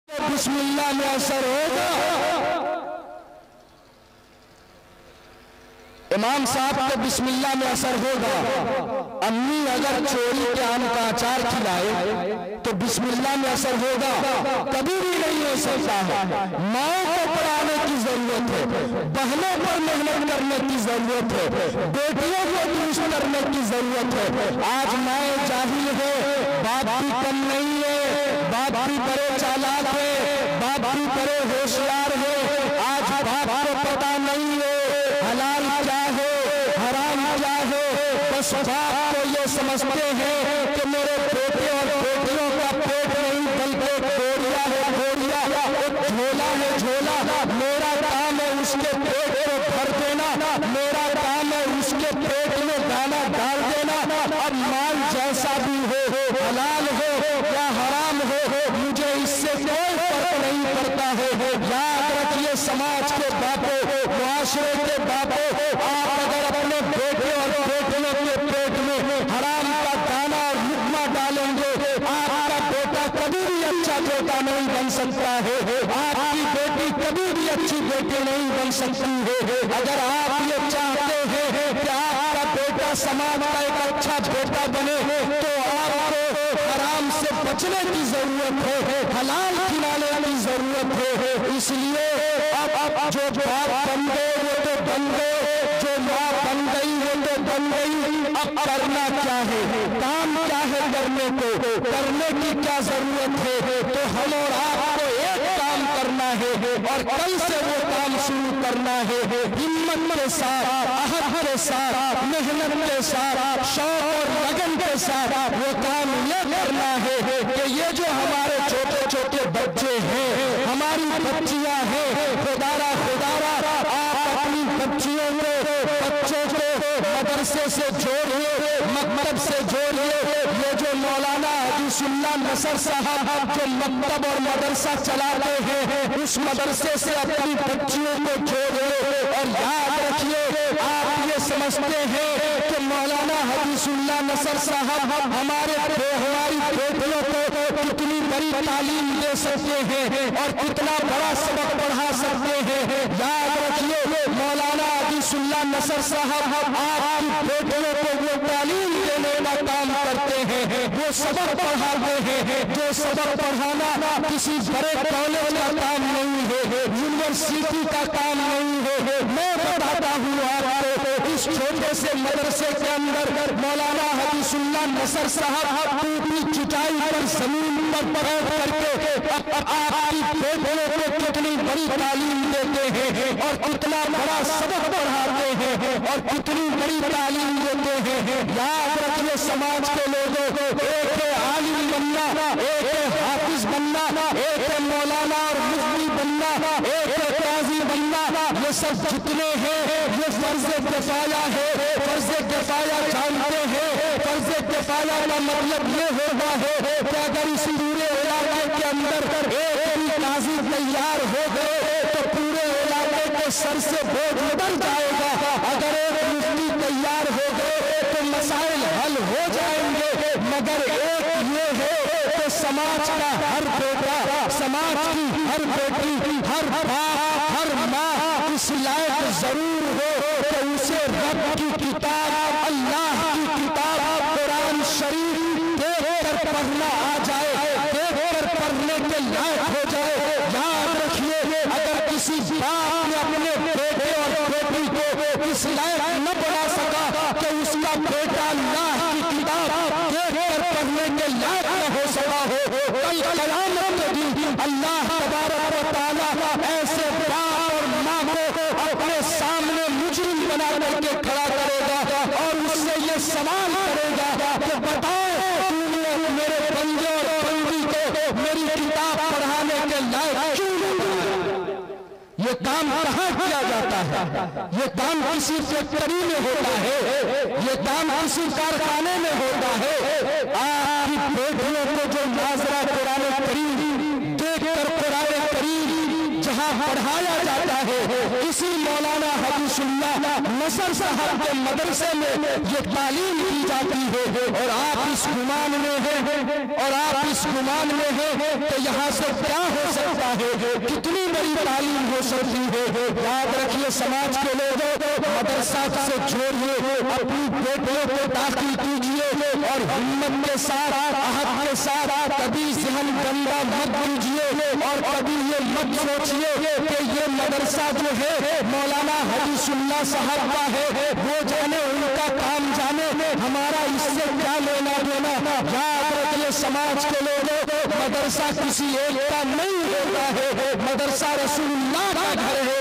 बिस्मिल्लाह में असर होगा। इमाम साहब को बिस्मिल्लाह में असर होगा। अम्मी अगर चोरी के आम का अचार खिलाए तो बिस्मिल्लाह में असर होगा? कभी भी नहीं हो सकता है। माओ को पढ़ाने की जरूरत है, बहनों पर मेहनत करने की जरूरत है, बेटियों को दुरुस्त करने की जरूरत है। आज माए जाहिल है, बाप भी कम नहीं है, बाप भी बड़े चालाक है, बाप भी बड़े होशियार है। आज बाप को पता नहीं है हलाल क्या है, हराम क्या है। बस बाप को ये समझते हैं कि मेरे बेटे और बेटियों का पेट नहीं बल्कि गोरिया है, गोरिया एक झोला है, झोला। मेरा काम है उसके पेट को भर देना, मेरा काम है उसके पेट में दाना डाल देना। अब माल जैसा भी हो, हलाल हो या हराम हो, मुझे इससे कोई फर्क नहीं पड़ता है। याद रखिए समाज के बापों, मुआशरे के बापों, आप अगर अपने बेटे और बेटियों के पेट में हराम का दाना और लुकमा डालेंगे, आपका बेटा कभी भी अच्छा बेटा नहीं बन सकता है, आपकी बेटी कभी भी अच्छी बेटी नहीं बन सकती है। अगर आप ये चाहते हैं कि आपका बेटा समाज का एक अच्छा बेटा बने तो आपको हराम से बचने की जरूरत है, हलाल खिलाने की जरूरत है। इसलिए अब जो बाप बन गए वो तो बन गए, जो माँ बन गई वो तो बन गई। अब करना क्या है, काम क्या है, करने को करने की क्या जरूरत है? तो हम और आपको एक काम करना है और कल से वो काम शुरू करना है। हिम्मत के साथ, अहद के साथ, मेहनत के साथ, शौक और लगन के साथ वो काम ये करना है कि ये जो हमारे छोटे छोटे बच्चे हैं, हमारी बच्चियां हैं, खुदारा खुदारा आप अपनी बच्चियों को, बच्चों को मदरसे से जोड़िए, मकतब से जोड़िए। ये जो मौलाना हदीसुल्लाह नसर साहब जो मकतब और मदरसा चलाते हैं, उस मदरसे से अपनी बच्चियों को जोड़िए। और याद रखिए, आप ये समझते हैं कि मौलाना हदीसुल्लाह नसर साहब हमारी बेटियों को कितनी बड़ी तालीम दे सकते हैं और कितना बड़ा सबक पढ़ा सकते हैं। याद रखिए, मौलाना हदीसुल्लाह नसर साहब आपकी बेटियों को वो तालीम देने का काम करते हैं, वो सबक पढ़ाते हैं। जो सबक पढ़ाना किसी बड़े कॉलेज का काम नहीं है, यूनिवर्सिटी का काम नहीं है। मैं बताता हूँ आपको, इस छोटे से मदरसे के अंदर मौलाना हदीसुल्लाह नसर साहब पूरी चटाई पर जमीन पर बैठ करके आपकी बेटियों को कितनी बड़ी तालीम देते हैं और कितना बड़ा सबक पढ़ाते हैं और कितनी बड़ी तालीम देते हैं। याद रखिए समाज के लोगों को, एक है आलिम बनना, एक है हाफिज बनना, एक है मौलाना और मुफ्ती बनना, एक है काजी बनना। ये सब जितने हैं ये फर्ज किफाया है। फर्ज किफाया जानते हैं, फर्ज किफाया का मतलब ये होता है कि अगर इस पूरे इलाके के अंदर एक भी काजी तैयार हो गए तो पूरे इलाके के सर से बोझ उतर जाएगा। अगर एक मुफ्ती तैयार हो गए तो मसाइल हल हो जाएंगे। मगर एक ये है कि समाज का हर बेटा, समाज की हर बेटी, हर बाप, हर माँ इस लायक जरूर हो कि उसे रब की किताब, अल्लाह की किताब कुरान शरीफ देख कर पढ़ना आ जाए, देख कर पढ़ने के लायक हो जाए। याद रखिए, अगर किसी बाप ने अपने बेटे और बेटी को इस लायक न बना सका तो उसका बेटा अल्लाह की किताब देख कर पढ़ने के लायक न हो सका हो, कल कयामत के दिन अल्लाह तबारक व तआला ऐसे बाप और माँ को अपने सामने मुजरिम बना करके खड़ा करेगा और उससे ये सवाल करेगा कि बताओ तूने मेरे बंदे और बंदी को मेरी किताब पढ़ाने के लायक क्यों नहीं बनाया? ये काम कहाँ किया जाता है? ये काम किसी फैक्ट्री में होता है, ये काम किसी कारखाने में होता है। आपकी बेटियों को जो नाजरा कुरान करीम देख कर कुरान करीम यहाँ पढ़ाया जाता है। इसी मौलाना हबीबुल्लाह नसर साहब के मदरसे में ये तालीम दी जाती है। और आप इस गुमान में हैं तो यहाँ से क्या हो सकता है, कितनी बड़ी तालीम हो सकती है। याद रखिए समाज के लोगों, मदरसा से जोड़िए, अपनी बेटियों को दाखिल कीजिए और हिम्मत के साथ, आहत के साथ, कभी जहन गंदा मत कीजिए और कभी ये मत सोचिए कि ये मदरसा जो है मौलाना हबीबुल्लाह साहब का है, वो जाने, उनका काम जाने, हमारा इससे क्या लेना देना। याद रखिए समाज के लोगों, मदरसा किसी एक का नहीं होता है, मदरसा रसूलुल्लाह का घर है।